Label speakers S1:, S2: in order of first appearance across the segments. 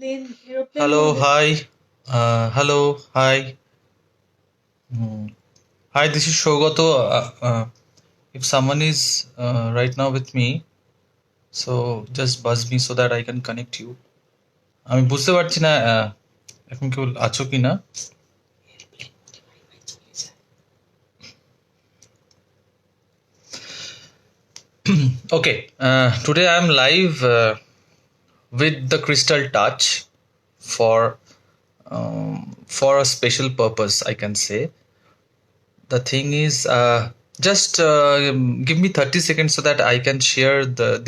S1: aeroplane
S2: Hello,
S1: mode.
S2: hi. Hello, hi. Hmm. Hi, this is Shogato. If someone is right now with me, so just buzz me so that I can connect you. আমি বুঝতে পারছি না এখন কেউ আছো কি না। Okay, today I'm live with the Crystal Touch for for a special purpose, I can say. The thing is, just give me 30 seconds so that I can share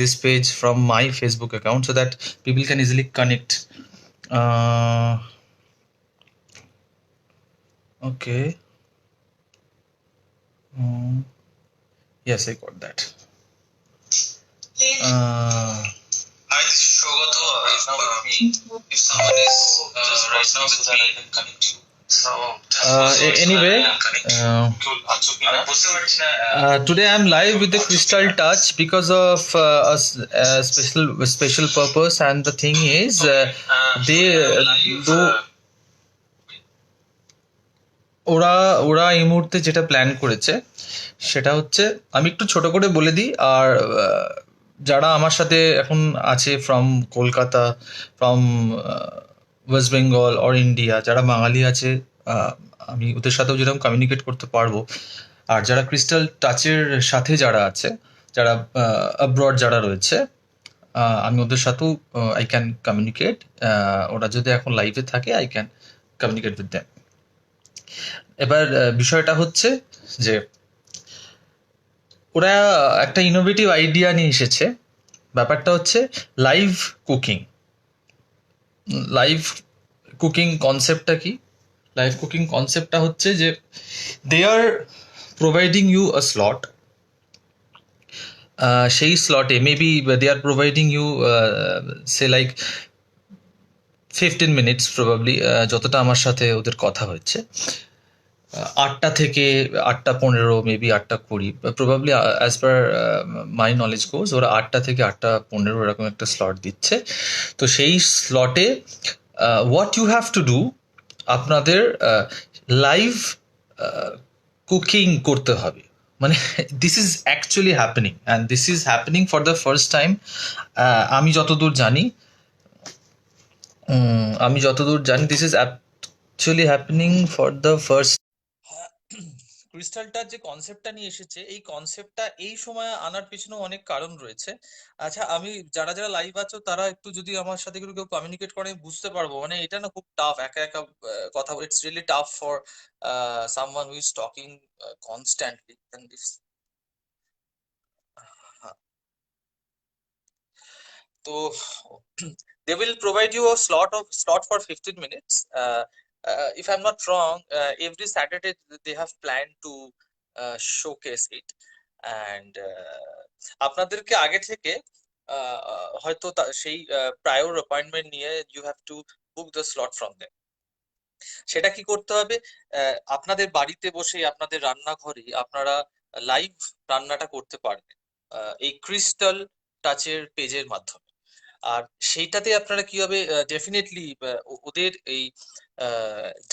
S2: this page from my Facebook account so that people can easily connect. uh, okay. Mm, yes, I got that. Hi, this is Shogato. Right now with me. If someone is right now with me, I can connect you. So, anyway, today I'm live with the Crystal Touch because of a special purpose, and the thing is, they do ওরা ওরা এই মুহূর্তে যেটা plan করেছে সেটা হচ্ছে, আমি একটু ছোট করে বলে দিই। আর যারা আমার সাথে এখন আছে from Kolkata, from West Bengal or India, যারা বাঙালি আছে, আহ, আমি ওদের সাথেও যেরকম কমিউনিকেট করতে পারবো। আর যারা ক্রিস্টাল টাচের সাথে যারা আছে, যারা অ্যাব্রড যারা রয়েছে, আমি ওদের সাথেও আই ক্যান কমিউনিকেট। ওরা যদি এখন লাইভে থাকে, I can communicate with them. এবার বিষয়টা হচ্ছে যে ওরা একটা ইনোভেটিভ আইডিয়া নিয়ে এসেছে। ব্যাপারটা হচ্ছে লাইভ কুকিং। লাইভ কুকিং কনসেপ্টটা কি? লাইভ কুকিং কনসেপ্টটা হচ্ছে যে they are providing you a slot. সেই স্লটে maybe they are providing you say like 15 minutes probably, যতটা আমার সাথে ওদের কথা হচ্ছে। 8টা থেকে 8টা 15, মেবি 8টা 20, probably as per my knowledge goes, ওরা 8টা থেকে 8টা 15 এরকম একটা স্লট দিচ্ছে। তো সেই স্লটে what you have to do, আপনাদের লাইভ কুকিং করতে হবে। মানে this is actually happening, and this is happening for the first time. আমি যতদূর জানি, this is actually happening for the first. ক্রিস্টালটার যে কনসেপ্টটা নিয়ে এসেছে, এই কনসেপ্টটা এই সময় আনার পিছনেও অনেক কারণ রয়েছে। আচ্ছা, আমি যারা যারা লাইভ আছো তারা একটু যদি আমার সাথে একটু কেউ কমিউনিকেট করে, আমি বুঝতে পারবো। মানে এটা না খুব টাফ, একা একা কথা, it's really tough for someone who is talking constantly. So they will provide you a slot for 15 minutes. If I'm not wrong, every Saturday they have planned to showcase it, and আপনাদেরকে আগে থেকে হয়তো সেই prior appointment নিয়ে you have to book the slot from them. সেটা কি করতে হবে? আপনাদের বাড়িতে বসে, আপনাদের রান্নাঘরে আপনারা লাইভ রান্নাটা করতে পারবেন এই ক্রিস্টাল টাচের পেজের মাধ্যমে। আর সেইটাতে আপনারা কি হবে, ডেফিনেটলি ওদের এই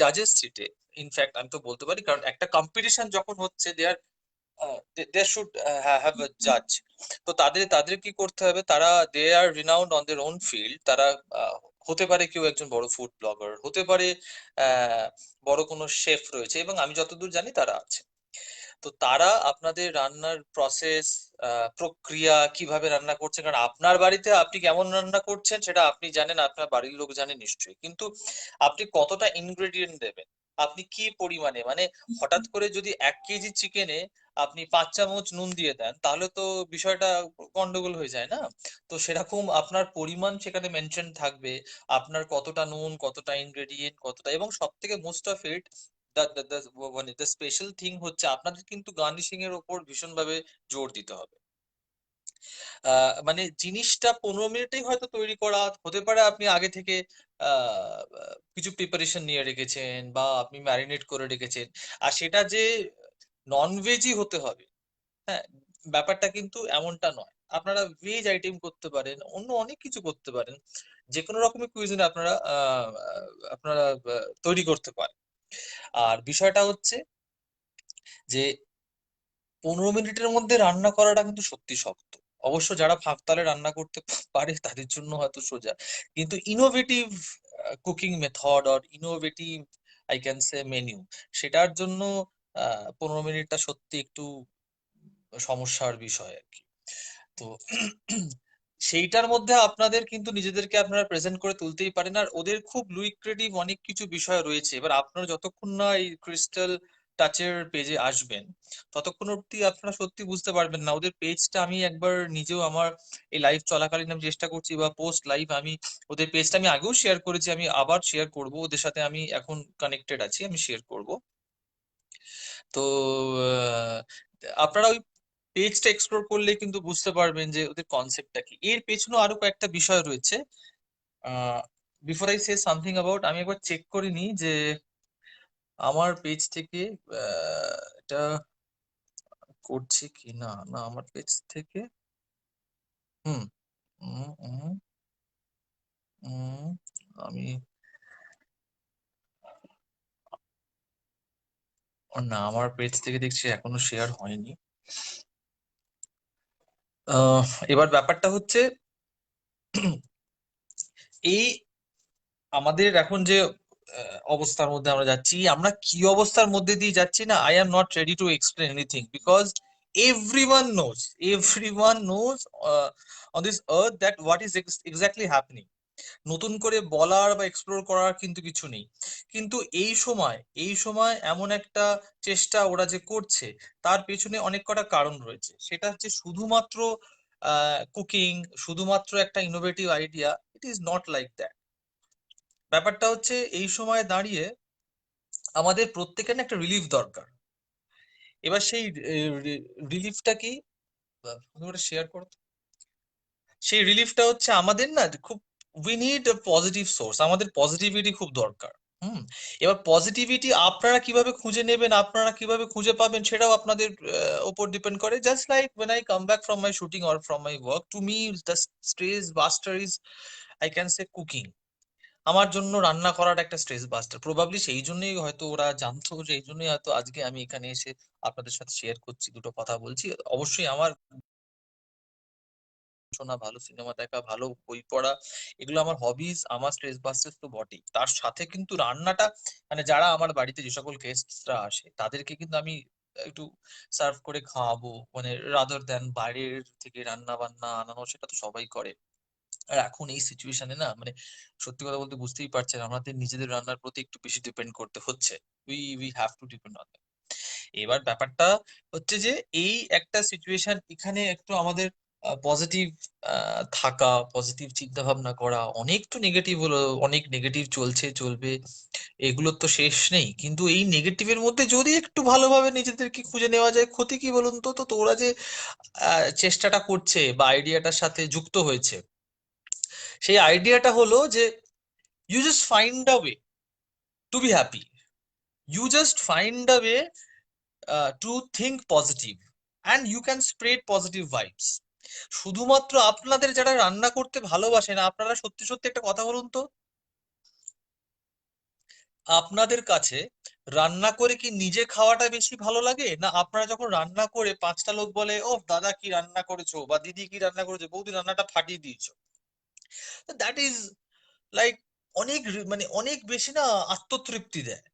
S2: জাজেস সিটে, ইনফ্যাক্ট আমি তো বলতে পারি, কারণ একটা কম্পিটিশন যখন হচ্ছে, দে শুড হ্যাভ আ জাজ। তো তাদের কি করতে হবে, তারা they are renowned on their own field. তারা হতে পারে কেউ একজন বড় ফুড ব্লগার, হতে পারে বড় কোনো শেফ রয়েছে, এবং আমি যতদূর জানি তারা আছে। তো তারা আপনাদের রান্নার প্রসেস, প্রক্রিয়া, কিভাবে রান্না করছেন, কারণ আপনার বাড়িতে আপনি কেমন রান্না করছেন সেটা আপনি জানেন, আপনার বাড়ির লোক জানে নিশ্চয়ই, কিন্তু আপনি কতটা ইনগ্রেডিয়েন্ট দেবেন, আপনি কি পরিমাণে, মানে হঠাৎ করে যদি 1 কেজি চিকেনে আপনি 5 চামচ নুন দিয়ে দেন, তাহলে তো বিষয়টা গন্ডগোল হয়ে যায় না? তো সেরকম আপনার পরিমাণ সেখানে মেনশন থাকবে, আপনার কতটা নুন, কতটা ইনগ্রেডিয়েন্ট, কতটা, এবং সব থেকে মোস্ট অফ ইট, মানে দ্য স্পেশাল থিং হচ্ছে আপনাদের কিন্তু গার্নিশিং এর ওপর ভীষণভাবে জোর দিতে হবে। মানে জিনিসটা 15 মিনিটেই হয়তো তৈরি করা হতে পারে, আপনি আগে থেকে আহ কিছু প্রিপারেশন নিয়ে রেখেছেন বা আপনি ম্যারিনেট করে রেখেছেন। আর সেটা যে নন ভেজই হতে হবে, হ্যাঁ, ব্যাপারটা কিন্তু এমনটা নয়। আপনারা ভেজ আইটেম করতে পারেন, অন্য অনেক কিছু করতে পারেন, যে কোনো রকমের কুইজিন আপনারা আপনারা তৈরি করতে পারেন। আর বিষয়টা হচ্ছে যে 15 মিনিটের মধ্যে রান্না করাটা কিন্তু সত্যি শক্ত। অবশ্য যারা ভাগতালে রান্না করতে পারে তাদের জন্য হয়তো সোজা, কিন্তু innovative cooking method or innovative I can say menu, সেটার জন্য 15 মিনিটটা সত্যি একটু সমস্যার বিষয় আর কি। তো সেইটার মধ্যে আপনাদের কিন্তু নিজেদেরকে আপনারা প্রেজেন্ট করে তুলতেই পারেন। আর ওদের খুব লুক্রেটিভ অনেক কিছু বিষয় রয়েছে, এবার আপনারা যতক্ষণ না এই ক্রিস্টাল টাচের পেজে আসবেন ততক্ষণ অব্দি আপনারা সত্যি বুঝতে পারবেন না ওদের পেজটা। আমি একবার নিজেও আমার এই লাইভ চলাকালীন আমি চেষ্টা করছি, বা পোস্ট লাইভ আমি ওদের পেজটা আমি আগেও শেয়ার করেছি, আমি আবার শেয়ার করব, ওদের সাথে আমি এখন কানেক্টেড আছি, আমি শেয়ার করব। তো আহ, আপনারা ওই পেজটা এক্সপ্লোর করলে কিন্তু বুঝতে পারবেন যে ওদের কনসেপ্টটা কি। এর পেছনে আরো কয়েকটা বিষয় রয়েছে। Before I say something about, আমি একবার চেক করে নিই যে আমার পেজ থেকে এটা করছে কি না। না, আমার পেজ থেকে হুম হুম হুম হুম, আমি না, আমার পেজ থেকে দেখছি এখনো শেয়ার হয়নি। আহ, এবার ব্যাপারটা হচ্ছে এই আমাদের এখন যে অবস্থার মধ্যে আমরা যাচ্ছি, আমরা কি অবস্থার মধ্যে দিয়ে যাচ্ছি না, I am not ready to explain anything, because everyone knows, everyone knows on this earth that what is exactly happening. নতুন করে বলার বা এক্সপ্লোর করার কিন্তু কিছু নেই। কিন্তু এই সময় এমন একটা চেষ্টা ওরা যে করছে, তার পেছনে অনেক কটা কারণ রয়েছে। সেটা হচ্ছে শুধুমাত্র কুকিং, শুধুমাত্র একটা innovative idea, it is not like that. ব্যাপারটা হচ্ছে এই সময় দাঁড়িয়ে আমাদের প্রত্যেকের না একটা রিলিফ দরকার। এবার সেই রিলিফটা কি, তুমি ওটা শেয়ার করো তো। সেই রিলিফটা হচ্ছে আমাদের না খুব, উই নিড পজিটিভ সোর্স, আমাদের পজিটিভিটি খুব দরকার। হুম। এবার পজিটিভিটি আপনারা কিভাবে খুঁজে নেবেন, আপনারা কিভাবে খুঁজে পাবেন, সেটাও আপনাদের ওপর ডিপেন্ড করে। Just like when I come back from my shooting or from my work, to me the stress buster is, I can say, cooking. আমার জন্য রান্না করাটা একটা স্ট্রেস বাস্টার। প্রবাবলি সেই জন্যই হয়তো ওরা জানতো, যে এই জন্যই হয়তো আজকে আমি এখানে এসে আপনাদের সাথে শেয়ার করছি, দুটো কথা বলছি। অবশ্যই আমার শোনা, ভালো সিনেমা দেখা, ভালো বই পড়া, এগুলো আমার হবিজ, আমার স্ট্রেস বাস্টার তো বটেই। তার সাথে কিন্তু রান্নাটা, মানে যারা আমার বাড়িতে যে সকল গেস্টরা আসে তাদেরকে কিন্তু আমি একটু সার্ভ করে খাওয়াবো, মানে রাদার দ্যান বাইরের থেকে রান্না বান্না আনানো, সেটা তো সবাই করে। আর এখন এই সিচুয়েশনে না, মানে সত্যি কথা বলতে বুঝতেই পারছেন, আমাদের নিজেদের রান্নার প্রতি একটু বেশি ডিপেন্ড করতে হচ্ছে। We have to depend on. এবার ব্যাপারটা হচ্ছে যে এই একটা সিচুয়েশন, এখানে একটু আমাদের পজিটিভ থাকা, পজিটিভ চিন্তা ভাবনা করা। অনেক তো নেগেটিভ হলো, অনেক নেগেটিভ চলছে, চলবে, এগুলোর তো শেষ নেই। কিন্তু এই নেগেটিভের মধ্যে যদি একটু ভালোভাবে নিজেদেরকে খুঁজে নেওয়া যায়, ক্ষতি কি বলুন তো। তো ওরা যে চেষ্টাটা করছে বা আইডিয়াটার সাথে যুক্ত হয়েছে, সেই আইডিয়াটা হলো যে you just find a way to be happy, you just find a way to think positive, and you can spread positive vibes. শুধুমাত্র আপনাদের যারা রান্না করতে ভালোবাসেন, আপনারা সত্যি সত্যি একটা কথা বলুন তো, আপনাদের কাছে রান্না করে কি নিজে খাওয়াটা বেশি ভালো লাগে, না আপনারা যখন রান্না করে 5টা লোক বলে, ও দাদা কি রান্না করেছো, বা দিদি কি রান্না করেছো, বৌদি রান্নাটা ফাটিয়ে দিয়েছো, দ্যাট ইজ লাইক অনেক মানে অনেক বেশি না আত্মতৃপ্তি দেয়।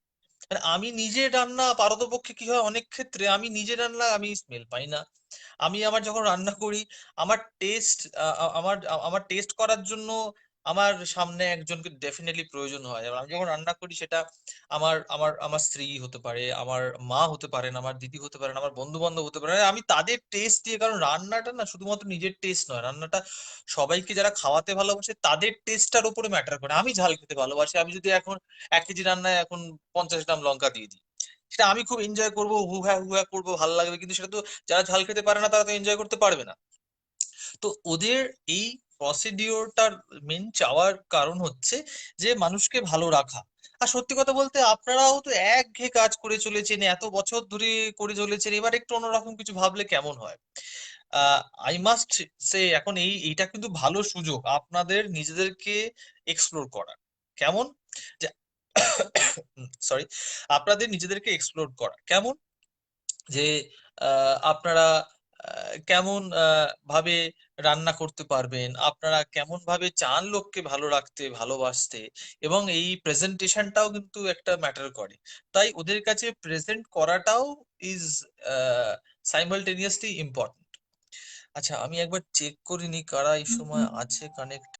S2: মানে আমি নিজে রান্না পারতপক্ষে কি হয়, অনেক ক্ষেত্রে আমি নিজে রান্না আমি স্মেল পাই না। আমি আমার যখন রান্না করি, আমার টেস্ট আমার আমার টেস্ট করার জন্য আমার সামনে একজনকে ডেফিনেটলি প্রয়োজন হয়। এবার আমি যখন রান্না করি, সেটা আমার আমার আমার স্ত্রী হতে পারে, আমার মা হতে পারেন, আমার দিদি হতে পারেন, আমার বন্ধু বান্ধব হতে পারে, আমি তাদের টেস্ট দিয়ে। কারণ রান্নাটা না শুধুমাত্র নিজের টেস্ট নয়, রান্নাটা সবাইকে যারা খাওয়াতে ভালোবাসে তাদের টেস্টটার উপরে ম্যাটার করে। আমি ঝাল খেতে ভালোবাসি, আমি যদি এখন 1 কেজি রান্নায় এখন 50 গ্রাম লঙ্কা দিয়ে দিই, সেটা আমি খুব এনজয় করবো, হু হ্যাঁ করবো, ভালো লাগবে। কিন্তু সেটা তো যারা ঝাল খেতে পারে না তারা তো এনজয় করতে পারবে না। তো ওদের এই প্রসিডিওরটার মেন চাওয়ার কারণ হচ্ছে যে মানুষকে ভালো রাখা। আর সত্যি কথা বলতে আপনারাও তো একঘেয়ে কাজ করে চলেছেন, এত বছর ধরে করে চলেছেন, এবার একটু অন্যরকম কিছু ভাবলে কেমন হয়। আই মাস্ট সে এখন এইটা কিন্তু ভালো সুযোগ আপনাদের নিজেদেরকে এক্সপ্লোর করার। কেমন? যে সরি, আপনাদের নিজেদেরকে এক্সপ্লোর করা কেমন, যে আপনারা কেমন ভাবে রান্না করতে পারবেন, আপনারা কেমন ভাবে চান লোককে ভালো রাখতে ভালোবাসতে, এবং এই প্রেজেন্টেশনটাও কিন্তু একটা ম্যাটার করে। তাই ওদের কাছে প্রেজেন্ট করাটাও ইজ সাইমালটেনিয়াসলি ইম্পর্টেন্ট। আচ্ছা, আমি একবার চেক করিনি কারা এই সময় আছে কানেক্ট।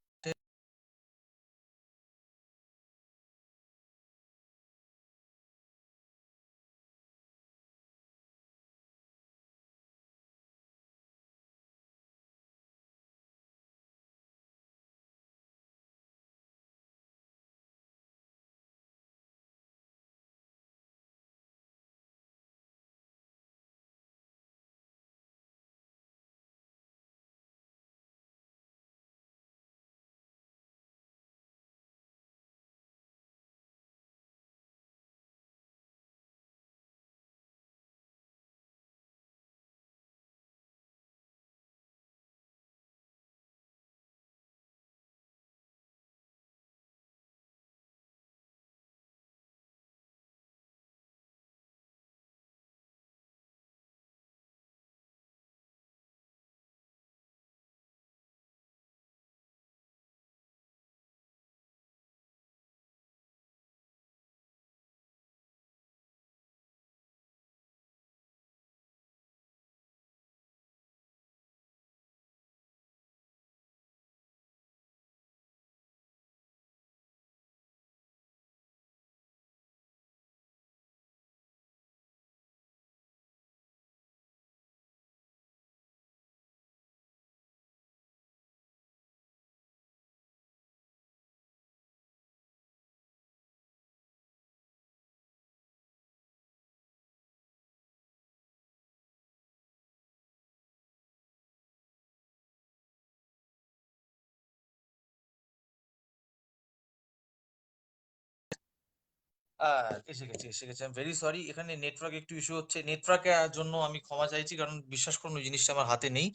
S2: এসে গেছে, এসে গেছে। আই ভেরি সরি, এখানে নেটওয়ার্ক একটু ইস্যু হচ্ছে। নেটওয়ার্কের জন্য আমি ক্ষমা চাইছি, কারণ বিশ্বাস করুন ওই জিনিসটা আমার হাতে নেই।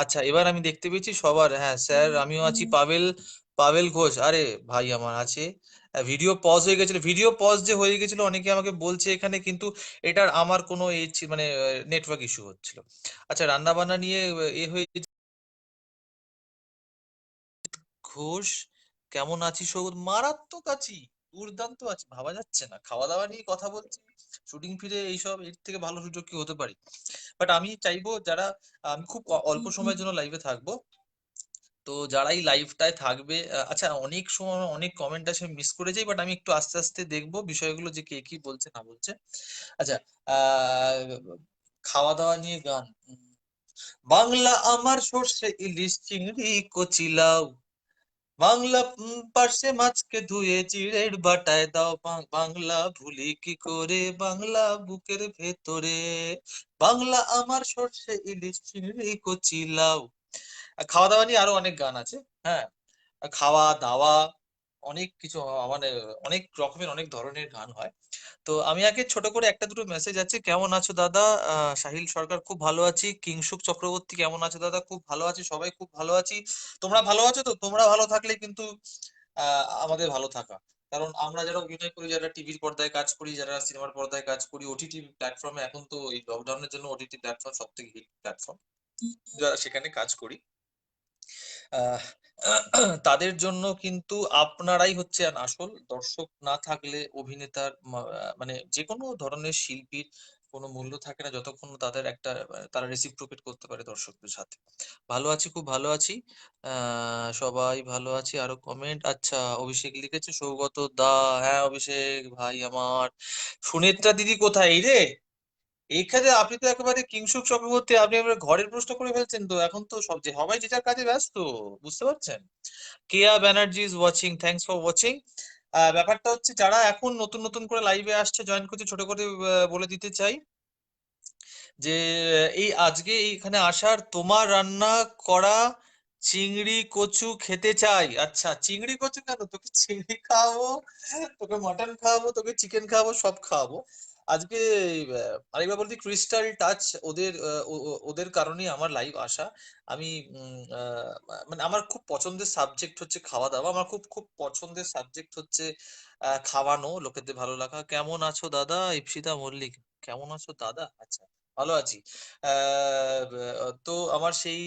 S2: আচ্ছা, এবার আমি দেখতে পেয়েছি সবার। হ্যাঁ স্যার, আমিও আছি। পাবেল, পাবেল ঘোষ, আরে ভাই আমার আছে। ভিডিও পজ হয়ে গেছিল, ভিডিও পজ যে হয়ে গেছিল অনেকে আমাকে বলছে এখানে, কিন্তু এটার আমার কোনো মানে নেটওয়ার্ক ইস্যু হচ্ছিল। আচ্ছা, রান্না বান্না নিয়ে হয়ে ঘোষ, কেমন আছি সৌগত? মারাত্মক আছি, দুর্দান্ত আছি, ভাবা যাচ্ছে না। খাওয়া দাওয়া নিয়ে কথা বলছি, শুটিং ফিরে এইসব, এর থেকে ভালো সুযোগ কি হতে পারে? বাট আমি চাইবো যারা, আমি খুব অল্প সময়ের জন্য লাইভে থাকবো, তো যারা এই লাইভটায় থাকবে, আচ্ছা অনেক সময় অনেক কমেন্ট আছে মিস করে যাই, বাট আমি একটু আস্তে আস্তে দেখবো বিষয়গুলো যে কে কি বলছে না বলছে। আচ্ছা, আহ খাওয়া দাওয়া নিয়ে গান। বাংলা আমার সর্ষে ইলিশ চিংড়ি কচি লাউ, বাংলা পার্শে মাছকে ধুয়ে চিড়ের বাটায় দাও, বাংলা ভুলি কি করে বাংলা বুকের ভেতরে, বাংলা আমার সর্ষে ইলিশ চিংড়ি কচি লাউ। খাওয়া দাওয়া নিয়ে আরো অনেক গান আছে। হ্যাঁ, খাওয়া দাওয়া অনেক কিছু, মানে অনেক রকমের অনেক ধরনের গান হয়। তো আমি আগে ছোট করে একটা দুটো মেসেজ আছে। কেমন আছো দাদা? সাহিল সরকার, খুব ভালো আছি। কিংসুক চক্রবর্তী, কেমন আছো দাদা? খুব ভালো আছি, সবাই খুব ভালো আছি। তোমরা ভালো আছো তো? তোমরা ভালো থাকলে কিন্তু আমাদের ভালো থাকা। কারণ আমরা যারা অভিনয় করি, যারা টিভির পর্দায় কাজ করি, যারা সিনেমার পর্দায় কাজ করি, ওটিটি প্ল্যাটফর্মে, এখন তো এই লকডাউনের জন্য ওটিটি প্ল্যাটফর্ম সব থেকে হিট প্ল্যাটফর্ম, যারা সেখানে কাজ করি, আহ তাদের জন্য কিন্তু আপনারাই হচ্ছেন আসল দর্শক। না থাকলে অভিনেতার মানে যে কোনো ধরনের শিল্পীর কোনো মূল্য থাকে না, যতক্ষণ না তাদের একটা তারা রেসিপ্রোকেট করতে পারে দর্শকদের সাথে। ভালো আছি, খুব ভালো আছি। সবাই ভালো আছি। আরো কমেন্ট, আচ্ছা অভিষেক লিখেছে সৌগত দা। হ্যাঁ অভিষেক ভাই আমার। সুনেত্রা দিদি কোথায় এই রে? এইখানে আপনি তো একেবারে কিংসুক চক্রবর্তী, আপনি এবার ঘরের প্রশ্ন করে ফেলছেন তো। এখন তো সব যে সবাই যে যার কাজে ব্যস্ত, বুঝতে পারছেন। Keya Banerjee is watching, thanks for watching. ব্যাপারটা হচ্ছে, যারা এখন নতুন নতুন করে লাইভে আসছে, জয়েন করছে, ছোট করে বলে দিতে চাই যে এই আজকে এইখানে আসার, তোমার রান্না করা চিংড়ি কচু খেতে চাই। আচ্ছা, চিংড়ি কচু কেন, তোকে চিংড়ি খাওয়াবো, তোকে মটন খাওয়াবো, তোকে চিকেন খাওয়াবো, সব খাওয়াবো। আজকে আরেকবার বলতে ক্রিস্টাল টাচ ওদের ওদের কারণেই আমার লাইভ আসা। আমি মানে আমার খুব পছন্দের সাবজেক্ট হচ্ছে খাওয়া দাওয়া, আমার খুব খুব পছন্দের সাবজেক্ট হচ্ছে খাওয়ানো, লোকেদের ভালো লাগা। কেমন আছো দাদা? ইপসিতা মল্লিক, কেমন আছো দাদা? আচ্ছা, ভালো আছি। তো আমার সেই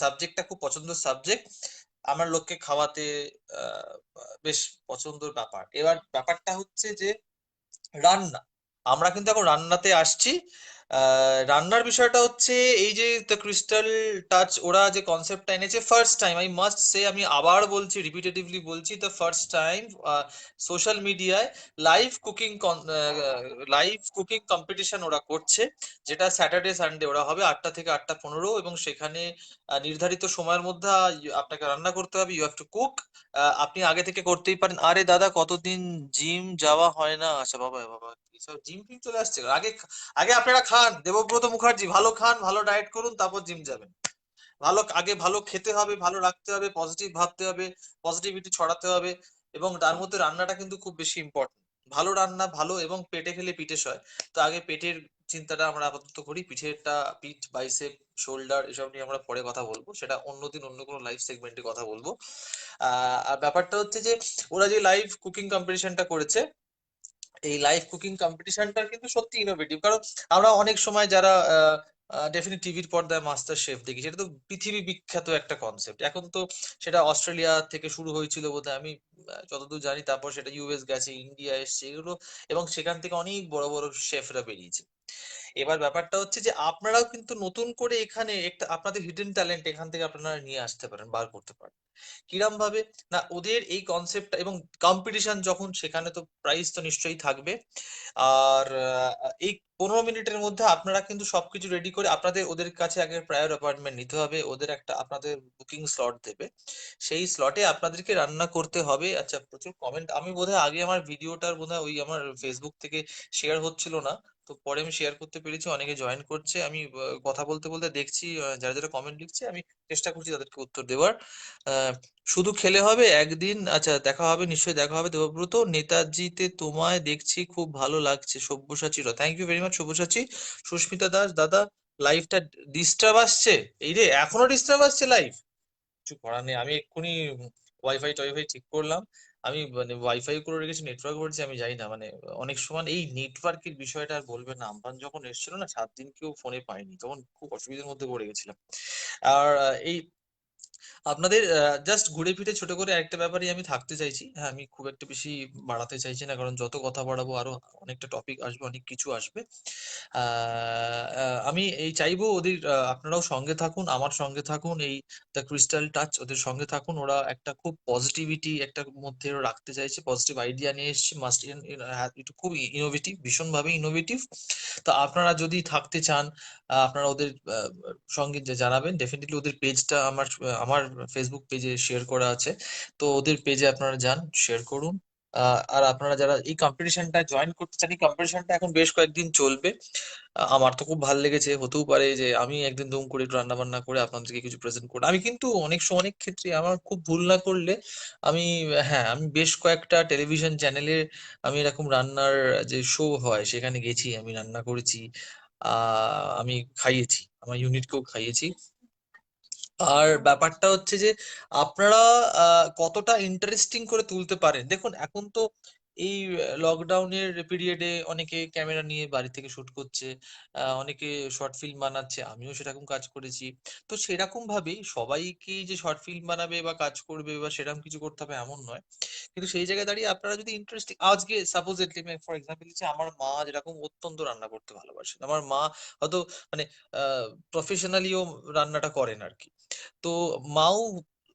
S2: সাবজেক্টটা খুব পছন্দের সাবজেক্ট। আমার লোককে খাওয়াতে আহ, বেশ পছন্দের ব্যাপার। এবার ব্যাপারটা হচ্ছে যে রান্না, আমরা কিন্তু এখন রান্নাতে আসছি। রান্নার বিষয়টা হচ্ছে এই যে দ্য ক্রিস্টাল টাচ ওরা যে কনসেপ্টটা এনেছে, first time I must say, আমি আবার বলছি, রিপিটেটিভলি বলছি, দ্য ফার্স্ট টাইম সোশ্যাল মিডিয়ায় লাইভ কুকিং কম্পিটিশন ওরা করছে, যেটা স্যাটারডে সানডে ওরা হবে 8টা থেকে 8টা 15, এবং সেখানে নির্ধারিত সময়ের মধ্যে আপনাকে রান্না করতে হবে, ইউ হ্যাভ টু কুক। আপনি আগে থেকে করতেই পারেন। আরে দাদা, কতদিন জিম যাওয়া হয় না। আচ্ছা বাবা বাবা, এসব জিম ফিম চলে আসছে আগে। আগে আপনারা খান, দেবব্রত মুখার্জি, ভালো খান, ভালো ডায়েট করুন, তারপর জিম যাবেন। ভালো আগে ভালো খেতে হবে, ভালো রাখতে হবে, পজিটিভ ভাবতে হবে, পজিটিভিটি ছড়াতে হবে, এবং তার মধ্যে রান্নাটা কিন্তু খুব বেশি ইম্পর্টেন্ট। ভালো রান্না ভালো, এবং পেটে খেলে পিঠে সয়। তো আগে পেটের চিন্তাটা আমরা আপাতত করি, পিঠেরটা, পিঠ, বাইসেপ, শোল্ডার, এসব নিয়ে আমরা পরে কথা বলবো, সেটা অন্যদিন অন্য কোনো লাইভ সেগমেন্টে কথা বলবো। আর ব্যাপারটা হচ্ছে যে ওরা যে লাইভ কুকিং কম্পিটিশনটা করেছে, এই লাইভ কুকিং কম্পিটিশনটা কিন্তু সত্যি ইনোভেটিভ। কারণ আমরা অনেক সময় যারা ডেফিনেট টিভির পর্দায় মাস্টার শেফ দেখি, সেটা তো পৃথিবী বিখ্যাত একটা কনসেপ্ট। এখন তো সেটা অস্ট্রেলিয়া থেকে শুরু হয়েছিল বোধহয়, আমি যতদূর জানি। তারপর সেটা ইউএস গেছে, ইন্ডিয়া এসছে, এগুলো, এবং সেখান থেকে অনেক বড় বড় শেফরা বেরিয়েছে। এবার ব্যাপারটা হচ্ছে যে আপনারাও কিন্তু নতুন করে এখানে একটা আপনাদের হিডেন ট্যালেন্ট এখান থেকে আপনারা নিয়ে আসতে পারেন, বার করতে পারেন। কিরম ভাবে? না, ওদের এই কনসেপ্ট এবং কম্পিটিশন যখন, সেখানে তো প্রাইজ তো নিশ্চয়ই থাকবে। আর এই 15 মিনিটের মধ্যে আপনারা কিন্তু সবকিছু রেডি করে, আপনাদের ওদের কাছে আগে প্রায়র অ্যাপয়েন্টমেন্ট নিতে হবে, ওদের একটা আপনাদের বুকিং স্লট দেবে, সেই স্লটে আপনাদেরকে রান্না করতে হবে। আচ্ছা, প্রচুর কমেন্ট। আমি বোধহয় আগে আমার ভিডিওটার বোধহয় ওই আমার ফেসবুক থেকে শেয়ার হচ্ছিল না, তো পরে আমি শেয়ার করতে পেরেছি, অনেকে জয়েন করছে। আমি কথা বলতে বলতে দেখছি যারা যারা কমেন্ট লিখছে, আমি চেষ্টা করছি তাদেরকে উত্তর দেওয়ার। আহ, শুধু খেলে হবে একদিন? আচ্ছা, দেখা হবে, নিশ্চয়ই দেখা হবে দেবব্রত। নেতাজিতে তোমায় দেখছি, খুব ভালো লাগছে। সব্যসাচীর, thank you very much Sabyasachi. Susmita Das, দাদা লাইভটা ডিস্টার্ব আসছে? এই রে, এখনো ডিস্টার্ব আসছে লাইভ? কিছু করার নেই, আমি এক্ষুনি ওয়াইফাই টয়ফাই ঠিক করলাম। আমি মানে ওয়াইফাই করে রেখেছি, নেটওয়ার্ক করছি, আমি জানি না মানে অনেক সময় এই নেটওয়ার্কের বিষয়টা আর বলবেন না। আমফান যখন এসেছিল না, 7 দিন কেউ ফোনে পাইনি, তখন খুব অসুবিধার মধ্যে পড়ে গেছিলাম। আর এই আপনাদের জাস্ট ঘুরে ফিরে ছোট করে একটা ব্যাপারে আমি থাকতে চাইছি। হ্যাঁ, আমি খুব একটা বেশি বাড়াতে চাইছি না, কারণ যত কথা বাড়াবো আরো অনেকটা টপিক আসবে, অনেক কিছু আসবে। আমি এই চাইবো ওদের, আপনারাও সঙ্গে থাকুন, আমার সঙ্গে থাকুন, এই দ্য ক্রিস্টাল টাচ ওদের সঙ্গে থাকুন। ওরা একটা খুব পজিটিভিটি একটা মধ্যে ওরা রাখতে চাইছে, পজিটিভ আইডিয়া নিয়ে এসছে, মাস্ট, এটা খুব ইনোভেটিভ, ভীষণভাবে ইনোভেটিভ। তো আপনারা যদি থাকতে চান, আপনারা ওদের সঙ্গে জানাবেন ডেফিনেটলি। ওদের পেজটা আমার ফেসবুক পেজে শেয়ার করা আছে, তো ওদের পেজে আপনারা যান, শেয়ার করুন। আর আপনারা যারা এই কম্পিটিশনটা জয়েন করতে চান, এই কম্পিটিশনটা এখন বেশ কয়েকদিন চলবে। আমার তো খুব ভালো লেগেছে। হতেও পারে যে আমি একদিন দুম করে একটু রান্না বান্না করে আপনাদেরকে কিছু প্রেজেন্ট করি। আমি কিন্তু অনেক সময় অনেক ক্ষেত্রে আমার খুব ভুল না করলে আমি, হ্যাঁ, আমি বেশ কয়েকটা টেলিভিশন চ্যানেলে আমি এরকম রান্নার যে শো হয় সেখানে গেছি, আমি রান্না করেছি। আমি খাইয়েছি, আমার ইউনিটকেও খাইয়েছি। আর ব্যাপারটা হচ্ছে যে আপনারা কতটা ইন্টারেস্টিং করে তুলতে পারেন। দেখুন, এখন তো এই লকডাউনের পিরিয়ডে অনেকে ক্যামেরা নিয়ে বাড়ি থেকে শুট করছে, অনেকে শর্ট ফিল্ম বানাচ্ছে, আমিও সেরকম কাজ করেছি। তো সেরকম ভাবেই সবাইকে যে শর্ট ফিল্ম বানাবে বা কাজ করবে বা সেরকম কিছু করতে হবে এমন নয়। কিন্তু সেই জায়গায় দাঁড়িয়ে আপনারা যদি ইন্টারেস্টিং, আজকে সাপোজেটলি ফর এক্সাম্পল দিচ্ছি, আমার মা যেরকম অত্যন্ত রান্না করতে ভালোবাসেন, আমার মা হয়তো মানে প্রফেশনালিও রান্নাটা করেন আর কি। তো মাও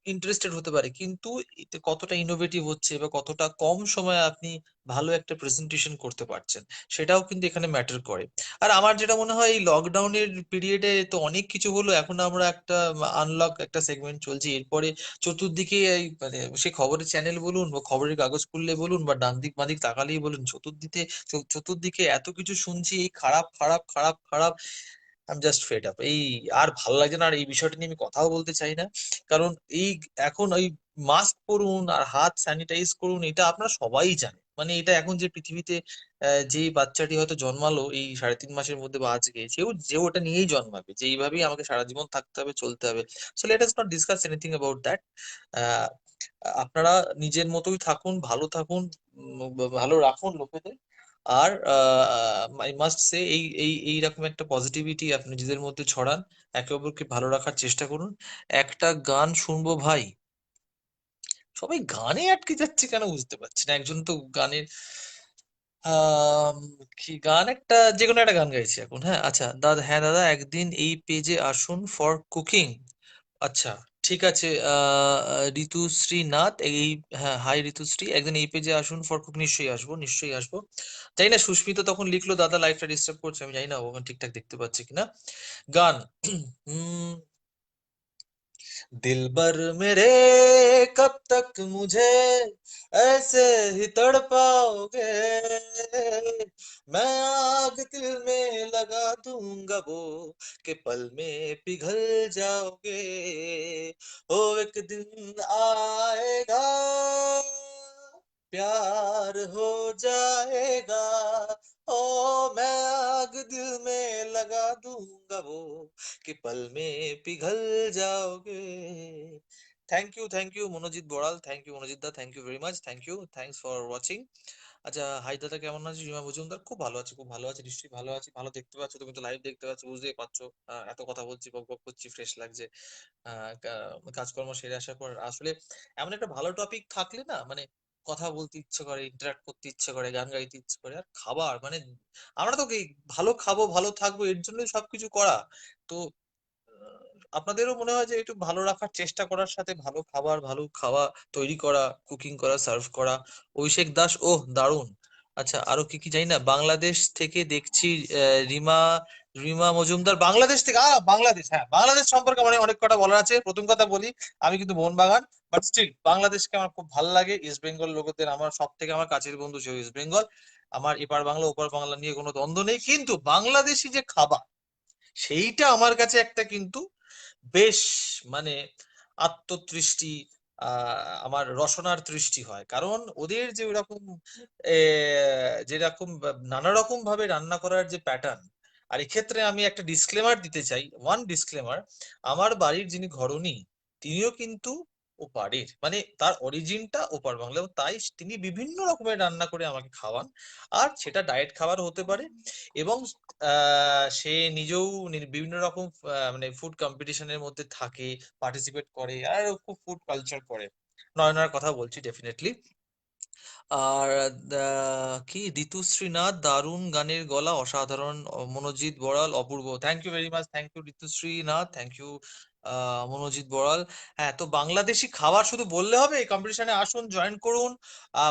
S2: ইন্টারেস্টেড হতে পারে, কিন্তু এতে কতটা ইনোভেটিভ হচ্ছে বা কতটা কম সময়ে আপনি ভালো একটা প্রেজেন্টেশন করতে পারছেন, সেটাও কিন্তু এখানে ম্যাটার করে। আর আমার যেটা মনে হয়, এই লকডাউনের পিরিয়ডে তো অনেক কিছু হলো, এখন আমরা একটা আনলক একটা সেগমেন্ট চলছে। এরপরে চতুর্দিকে এই মানে সে খবরের চ্যানেল বলুন বা খবরের কাগজ খুললে বলুন বা ডান দিক বাঁ দিক তাকালেই বলুন, চতুর্দিকে চতুর্দিকে এত কিছু শুনছি, এই খারাপ খারাপ খারাপ খারাপ। I am just fed up. এই আর ভালো লাগছে না, আর এই বিষয়টা নিয়ে আমি কথাও বলতে চাই না। কারণ এই এখন ওই মাস্ক পরুন আর হাত স্যানিটাইজ করুন, এটা আপনারা সবাই জানে। মানে এটা এখন যে পৃথিবীতে যে বাচ্চাটি হয়তো জন্মালো এই 3.5 মাসের মধ্যে বা আজকে, যে ওটা নিয়েই জন্মাবে যে এইভাবেই আমাকে সারা জীবন থাকতে হবে, চলতে হবে। So let us not discuss anything about that. আপনারা নিজের মতোই থাকুন, ভালো থাকুন, ভালো রাখুন লোকেদের। আর আই মাস্ট সে এইরকম একটা পজিটিভিটি আপনি নিজেদের মধ্যে ছড়ান, একে অপরকে ভালো রাখার চেষ্টা করুন। একটা গান শুনবো ভাই, সবাই গানে আটকে যাচ্ছে কেন বুঝতে পারছি না। একজন তো গানের আহ কি গান, একটা যে কোনো একটা গান গাইছি এখন। হ্যাঁ আচ্ছা দাদা, হ্যাঁ দাদা একদিন এই পেজে আসুন ফর কুকিং। আচ্ছা ঠিক আছে, ঋতুশ্রী নাথ এই, হ্যাঁ হাই ঋতুশ্রী, একদিন এই পেজে আসুন ফর কুক, নিশ্চয়ই আসবো, নিশ্চয়ই আসবো। জানি না সুস্মিতা তখন লিখলো দাদা লাইফটা ডিস্টার্ব করছে, আমি জানি না ওখানে ঠিকঠাক দেখতে পাচ্ছি কিনা। গান উম दिलबर मेरे कब तक मुझे ऐसे ही तड़पाओगे, मैं आग दिल में लगा दूंगा वो कि पल में पिघल जाओगे। ओ एक दिन आएगा प्यार हो जाएगा, ओ मैं आग दिल में लगा दूंगा वो कि पल में पिघल जाओगे। Thank you Manojit Boral, thank you Manojit দা, thank you very much, thank you, thanks for watching. আচ্ছা হাই দাদা কেমন আছিস, রিমা মজুমদার, খুব ভালো আছি, খুব ভালো আছি, নিশ্চয়ই ভালো আছি, ভালো দেখতে পাচ্ছ, তুমি তো লাইভ দেখতে পাচ্ছ, বুঝতেই পারছো। এত কথা বলছি, বক বক করছি, ফ্রেশ লাগছে। কাজকর্ম সেরে আসার পর আসলে এমন একটা ভালো টপিক থাকলে না, মানে কথা বলতে ইচ্ছে করে, ইন্টারাক্ট করতে ইচ্ছে করে, গান গাইতে ইচ্ছে করে। আর খাবার মানে আমরা তো কি ভালো খাবো, ভালো থাকবো, এর জন্যই সবকিছু করা। তো আপনাদেরও মনে হয় যে একটু ভালো রাখার চেষ্টা করার সাথে ভালো খাবার, ভালো খাওয়া তৈরি করা, কুকিং করা, সার্ভ করা। অভিষেক দাস, ওহ দারুণ। আচ্ছা আরো কি কি জানি না, বাংলাদেশ থেকে দেখছি রিমা, রিমা মজুমদার বাংলাদেশ থেকে, বাংলাদেশ, হ্যাঁ বাংলাদেশ সম্পর্কে মানে অনেক কথা বলার আছে। প্রথম কথা বলি, আমি কিন্তু মোহনবাগান, বাট স্টিল বাংলাদেশকে আমার খুব ভালো লাগে। ইস্ট বেঙ্গল লোকেদের আমার সব থেকে আমার কাছের বন্ধু সে ইস্ট বেঙ্গল। আমার এপার বাংলা ওপার বাংলা নিয়ে কোনো দ্বন্দ্ব নেই, কিন্তু বাংলাদেশি যে খাবার সেইটা আমার কাছে একটা কিন্তু বেশ মানে আত্মতৃষ্টি, আমার রসনার তৃষ্টি হয়। কারণ ওদের যে ওরকম যেরকম নানা রকম ভাবে রান্না করার যে প্যাটার্ন। আর এক্ষেত্রে আমি একটা ডিসক্লেমার দিতে চাই, ওয়ান ডিসক্লেমার, আমার বাড়ির যিনি ঘরণী তিনিও কিন্তু ওপারের, মানে তার অরিজিনটা ওপার বাংলা, এবং তাই তিনি বিভিন্ন রকমের রান্না করে আমাকে খাওয়ান। আর সেটা ডায়েট খাবার হতে পারে, এবং সে নিজেও বিভিন্ন রকম মানে ফুড কম্পিটিশনের মধ্যে থাকে, পার্টিসিপেট করে, আর খুব ফুড কালচার করে। নয়নার কথা বলছি ডেফিনেটলি। আর কি ঋতুশ্রীনাথ, দারুণ গানের গলা, অসাধারণ। মনোজিৎ বড়াল, অপূর্ব, thank you very much, thank you Ritushree Nath, thank you Manojit Boral. হ্যাঁ তো বাংলাদেশি খাবার শুধু বললে হবে, কম্পিটিশনে আসুন, জয়েন করুন,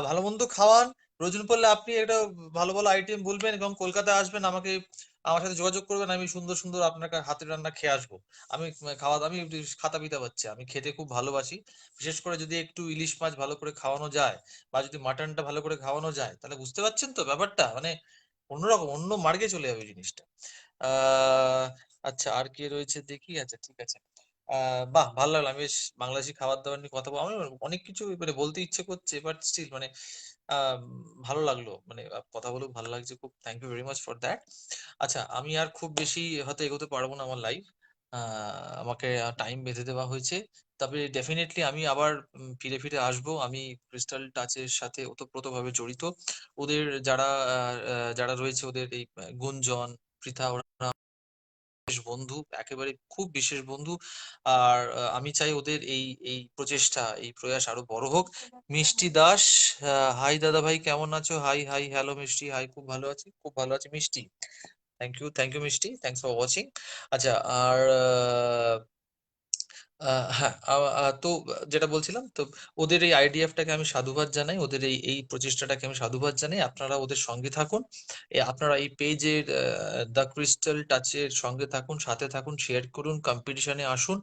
S2: ভালো মন্দ খাওয়ান। প্রয়োজন পড়লে আপনি একটা ভালো ভালো আইটেম বলবেন এবং কলকাতায় আসবেন, আমাকে আমার সাথে যোগাযোগ করবেন, আমি সুন্দর সুন্দর আপনার হাতের রান্না খেয়ে আসবো। আমি আমি খাতা পিতা পাচ্ছি, আমি খেতে খুব ভালোবাসি। বিশেষ করে যদি একটু ইলিশ মাছ ভালো করে খাওয়ানো যায়, বা যদি মাটনটা ভালো করে খাওয়ানো যায়, তাহলে বুঝতে পারছেন তো ব্যাপারটা, মানে অন্যরকম, অন্য মার্গে চলে যাবে জিনিসটা। আহ আচ্ছা আর কে রয়েছে দেখি, আচ্ছা ঠিক আছে। বাহ ভালো লাগলো, আমি বেশ বাংলাদেশি খাবার দাবার নিয়ে কথা বলবো, আমি অনেক কিছু মানে বলতে ইচ্ছে করছে, বাট স্টিল মানে আহ ভালো লাগলো, মানে কথা বলে ভালো লাগছে খুব, thank you very much for that. আচ্ছা আমি আর খুব বেশি হয়তো এগোতে পারবো না আমার লাইফ, আমাকে টাইম বেঁধে দেওয়া হয়েছে। তবে ডেফিনেটলি আমি আবার ফিরে ফিরে আসবো। আমি ক্রিস্টাল টাচের সাথে ওতপ্রোতভাবে জড়িত। ওদের যারা যারা রয়েছে, ওদের এই গুঞ্জন, পৃথা, ওরা বিশেষ বন্ধু, একেবারে খুব বিশেষ বন্ধু। আর আমি চাই ওদের এই এই প্রচেষ্টা, এই প্রয়াস আরো বড় হোক। মিষ্টি দাস, হাই দাদা ভাই কেমন আছো, হাই হাই হ্যালো মিষ্টি, হাই খুব ভালো আছি, খুব ভালো আছি মিষ্টি। থ্যাংক ইউ মিষ্টি, থ্যাংকস ফর ওয়াচিং। আচ্ছা আর হ্যাঁ তো যেটা বলছিলাম, তো ওদের এই আইডিএফটাকে আমি সাধুবাদ জানাই, ওদের এই এই প্রচেষ্টাটাকে আমি সাধুবাদ জানাই। আপনারা ওদের সঙ্গে থাকুন, আপনারা এই পেজের দ্য ক্রিস্টাল টাচের সঙ্গে থাকুন, সাথে থাকুন, শেয়ার করুন, কম্পিটিশনে আসুন,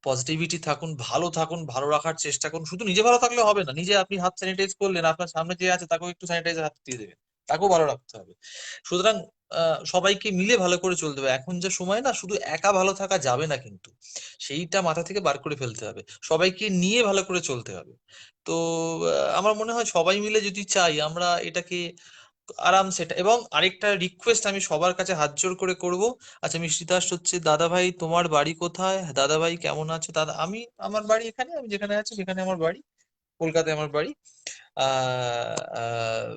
S2: পজিটিভিটি থাকুন, ভালো থাকুন, ভালো রাখার চেষ্টা করুন। শুধু নিজে ভালো থাকলে হবে না, নিজে আপনি হাত স্যানিটাইজ করলেন, আপনার সামনে যে আছে তাকেও একটু স্যানিটাইজার হাত দিয়ে দেবেন। তাকেও ভালো রাখতে হবে। সুতরাং সবাইকে মিলে ভালো করে চলতে হবে। এখন যে সময় না, শুধু একা ভালো থাকা যাবে না কিন্তু, সেইটা মাথা থেকে বার করে ফেলতে হবে, সবাইকে নিয়ে ভালো করে চলতে হবে। তো আমার মনে হয় সবাই মিলে যদি চাই আমরা এটাকে আরাম সেটা। এবং আরেকটা রিকোয়েস্ট আমি সবার কাছে হাত জোড় করে করব। আচ্ছা মিষ্টি দাস হচ্ছে, দাদা ভাই তোমার বাড়ি কোথায়, দাদা ভাই কেমন আছো দাদা? আমার বাড়ি এখানে, আমি যেখানে আছি সেখানে আমার বাড়ি, কলকাতায় আমার বাড়ি। আহ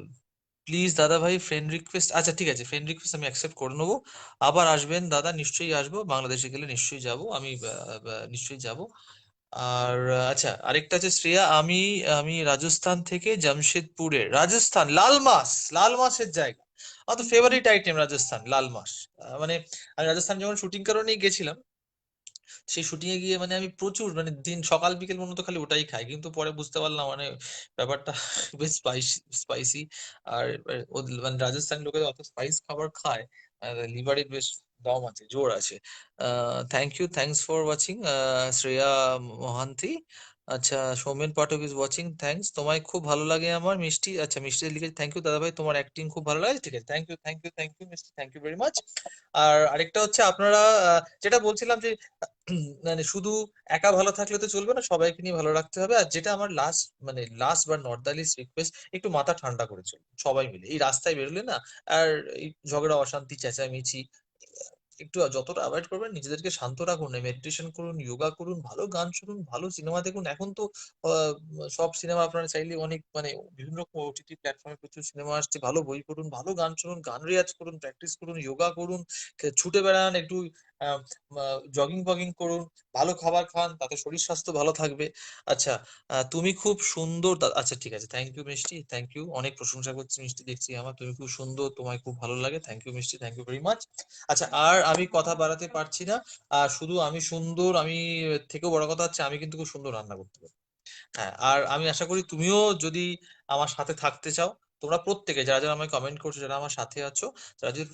S2: প্লিজ দাদা ভাই ফ্রেন্ড রিকোয়েস্ট, আচ্ছা ঠিক আছে, ফ্রেন্ড রিকোয়েস্ট আমি অ্যাকসেপ্ট করে নেবো। আবার আসবেন দাদা, নিশ্চয়ই আসবো, বাংলাদেশে গেলে নিশ্চয়ই যাব আমি, নিশ্চয়ই যাব। আর আচ্ছা আরেকটা আছে শ্রেয়া, আমি আমি রাজস্থান থেকে, জামশেদপুরের, রাজস্থান লাল মাস, লাল মাসের জায়গা, আমার তো ফেভারিট আইটেম রাজস্থান লাল মাস। মানে আমি রাজস্থান যখন শুটিং কারণেই গেছিলাম, সেই শুটিং এ গিয়ে মানে আমি প্রচুর, মানে দিন সকাল বিকেল মনে তো খালি ওটাই খাই, কিন্তু পরে বুঝতে পারলাম মানে ব্যাপারটা বেশ স্পাইসি স্পাইসি। আর মানে রাজস্থান লোকেরা অত স্পাইস খাবার খায়, লিভারে বেশ দম আছে, জোর আছে। Thank you, thanks for watching Shreya Mohanty. আচ্ছা Soumen Pathak is watching, thanks, তোমায় খুব ভালো লাগে আমার মিষ্টি। আচ্ছা মিষ্টি লিখেছে থ্যাংক ইউ দাদা ভাই, তোমার অ্যাক্টিং খুব ভালো লাগে, ঠিক আছে, thank you, thank you, thank you Mishti, thank you very much. আর আরেকটা হচ্ছে আপনারা যেটা বলছিলাম যে মানে শুধু একা ভালো থাকলে তো চলবে না, সবাইকে নিয়ে ভালো রাখতে হবে। আর যেটা আমার লাস্ট, মানে লাস্ট বা নট দ্য লিস্ট রিকোয়েস্ট, একটু মাথা ঠান্ডা করে চলুন সবাই মিলে, এই রাস্তায় বেরোলে না আর এই ঝগড়া অশান্তি চেঁচামেচি একটু যতটা অ্যাভয়েড করবেন, নিজেদেরকে শান্ত রাখুন, মেডিটেশন করুন, যোগা করুন, ভালো গান শুনুন, ভালো সিনেমা দেখুন। এখন তো আহ, সব সিনেমা আপনারা চাইলে অনেক, মানে বিভিন্ন রকম ওটিটি প্ল্যাটফর্মে প্রচুর সিনেমা আসছে, ভালো বই পড়ুন, ভালো গান শুনুন, গান রেয়াজ করুন, প্র্যাকটিস করুন, যোগা করুন, ছুটে বেড়ান একটু, জগিং ফগিং করুন, ভালো খাবার খান, তাতে শরীর স্বাস্থ্য ভালো থাকবে। আচ্ছা তুমি খুব সুন্দর আচ্ছা ঠিক আছে, thank you Mishti, thank you, অনেক প্রশংসা করছি মিষ্টি, দেখছি আমার, তুমি খুব সুন্দর, তোমায় খুব ভালো লাগে, thank you Mishti, thank you very much. আচ্ছা আর আমি কথা বাড়াতে পারছি না, আর শুধু আমি সুন্দর, আমি থেকেও বড় কথা হচ্ছে আমি কিন্তু খুব সুন্দর রান্না করতে পারি। হ্যাঁ, আর আমি আশা করি তুমিও যদি আমার সাথে থাকতে চাও, তোমরা প্রত্যেকে যারা যারা আমায় কমেন্ট করছো, যারা আমার সাথে আছো, যারা যদি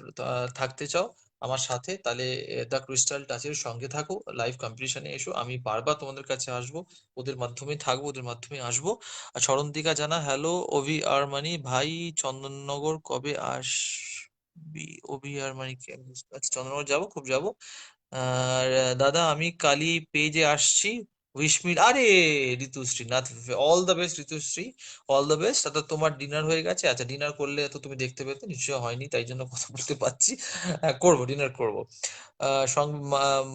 S2: থাকতে চাও আমার সাথে, তাহলে দ্য ক্রিস্টাল টাচের সঙ্গে থাকো, লাইভ কম্পিটিশনে এসো, আমি বারবার তোমাদের কাছে আসবো, ওদের মাধ্যমে থাকবো, ওদের মাধ্যমে আসবো। আর স্মরণতিকা জানা হ্যালো, ওভি আর মানি ভাই, চন্দননগর কবে আসবি? ওভি আর মানি আচ্ছা চন্দননগর যাবো, খুব যাবো। আর দাদা আমি কালি পেজে আসছি, উইশ মি, আরে ঋতুশ্রী, না, all the best Ritushree, all the best. দাদা তোমার ডিনার হয়ে গেছে? আচ্ছা ডিনার করলে তো তুমি দেখতে পেতে, নিশ্চয় হয়নি, তাই জন্য কথা বলতে পারছি। হ্যাঁ, করবো, ডিনার করবো।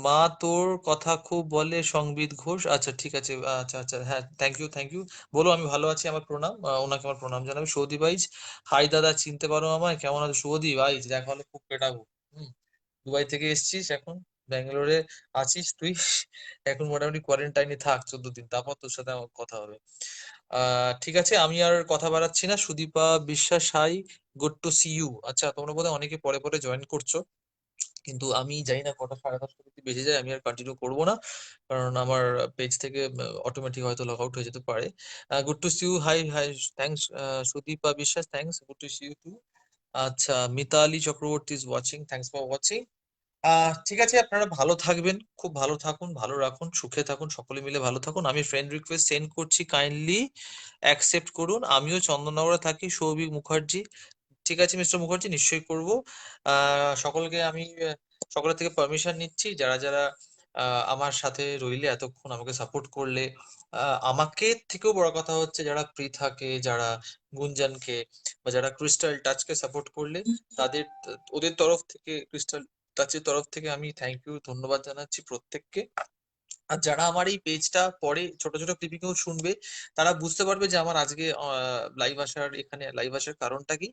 S2: মা তোর কথা খুব বলে সংবিত ঘোষ, আচ্ছা ঠিক আছে, আচ্ছা আচ্ছা, হ্যাঁ থ্যাংক ইউ, থ্যাংক ইউ, বলো আমি ভালো আছি, আমার প্রণাম, ওনাকে আমার প্রণাম জানাবে। সৌদি ভাইজ, হাই দাদা, চিনতে পারো আমায়, কেমন আছো সৌদি ভাইজ? দেখা হলে খুব পেটাবো। হুম, দুবাই থেকে এসেছিস এখন, ব্যাঙ্গালোরে আছিস তুই, এখন মোটামুটি কোয়ারেন্টাইনে থাক 14 দিন, তারপর তোর সাথে আমার কথা হবে। ঠিক আছে, আমি আর কথা বাড়াচ্ছি না। Sudipa Biswas, hi, good to see you. আচ্ছা তোমরা বোধহয় অনেকে পরে পরে জয়েন করছো, কিন্তু আমি জানি না কটা, 10:30 যদি বেজে যায়, আমি আর কন্টিনিউ করবো না, কারণ আমার পেজ থেকে অটোমেটিক হয়তো লগ আউট হয়ে যেতে পারে। Good to see you, hi hi, thanks Sudipa Biswas, thanks, good to see you too. আচ্ছা Mitali Chakraborty is watching, thanks for watching. ঠিক আছে, আপনারা ভালো থাকবেন, খুব ভালো থাকুন, ভালো রাখুন, সুখে থাকুন, সকলে মিলে ভালো থাকুন। আমি ফ্রেন্ড রিকোয়েস্ট সেন্ড করছি, কাইন্ডলি অ্যাকসেপ্ট করুন। আমিও চন্দননগরে থাকি, সৌভিক মুখার্জি, ঠিক আছে মিস্টার মুখার্জি, নিশ্চয়ই করব। সকলকে আমি সকলের থেকে পারমিশন নিচ্ছি, যারা যারা আমার সাথে রইলে, এতক্ষণ আমাকে সাপোর্ট করলে, আমাকে থেকেও বড় কথা হচ্ছে যারা পৃথাকে, যারা গুঞ্জনকে, বা যারা ক্রিস্টাল টাচকে সাপোর্ট করলে, তাদের, ওদের তরফ থেকে, ক্রিস্টাল টাচের তরফ থেকে আমি থ্যাংক ইউ, ধন্যবাদ জানাচ্ছি প্রত্যেককে। আর যারা আমার এই পেজটা পরে ছোট ছোট ক্লিপিংও শুনবে, তারা বুঝতে পারবে যে আমার আজকে লাইভ আসার, এখানে লাইভ আসার কারণটা কি।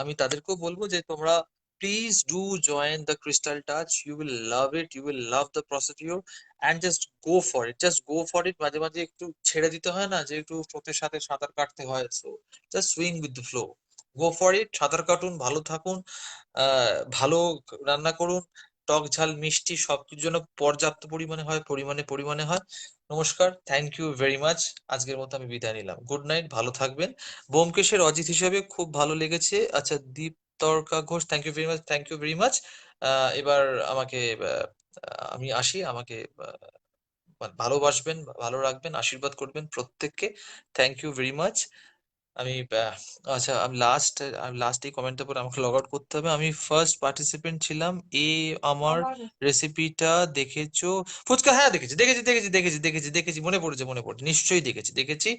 S2: আমি তাদেরকেও বলবো যে তোমরা please do join the crystal touch, you will love it, you will love the procedure, and just go for it, just go for it. মাঝে মাঝে একটু ছেড়ে দিতে হয় না, যে একটু স্রোতের সাথে সাঁতার কাটতে হয়, so just swing with the flow, go for ইট, সাঁতার কাটুন, ভালো থাকুন, ভালো রান্না করুন, টক ঝাল মিষ্টি সবকিছুর জন্য পর্যাপ্ত পরিমাণে হয়, পরিমাণে পরিমাণে হয়। নমস্কার, থ্যাংক ইউ ভেরি মাচ, আজকের মতো আমি বিদায় নিলাম, গুড নাইট, ভালো থাকবেন। ব্যোমকেশের অজিত হিসেবে খুব ভালো লেগেছে। আচ্ছা Dip Tarka Ghosh, thank you very much, thank you very much. এবার আমাকে আমি আসি, আমাকে ভালোবাসবেন, ভালো রাখবেন, আশীর্বাদ করবেন প্রত্যেককে, থ্যাংক ইউ ভেরি মাচ। আমি আচ্ছা, আমি লাস্ট এই কমেন্টের পরে আমাকে লগ আউট করতে হবে। আমি ফার্স্ট পার্টিসিপেন্ট ছিলাম। আমার রেসিপিটা দেখেছো? ফুচকা, হ্যাঁ দেখেছি দেখেছি দেখেছি দেখেছি দেখেছি দেখেছি, মনে পড়েছে, নিশ্চয়ই দেখেছি দেখেছি।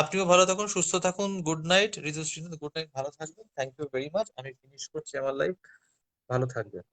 S2: আপনিও ভালো থাকুন, সুস্থ থাকুন। Good night Ritushree, good night, ভালো থাকবেন। Thank you very much. আমি ফিনিশ করছি আমার লাইফ। ভালো থাকবেন।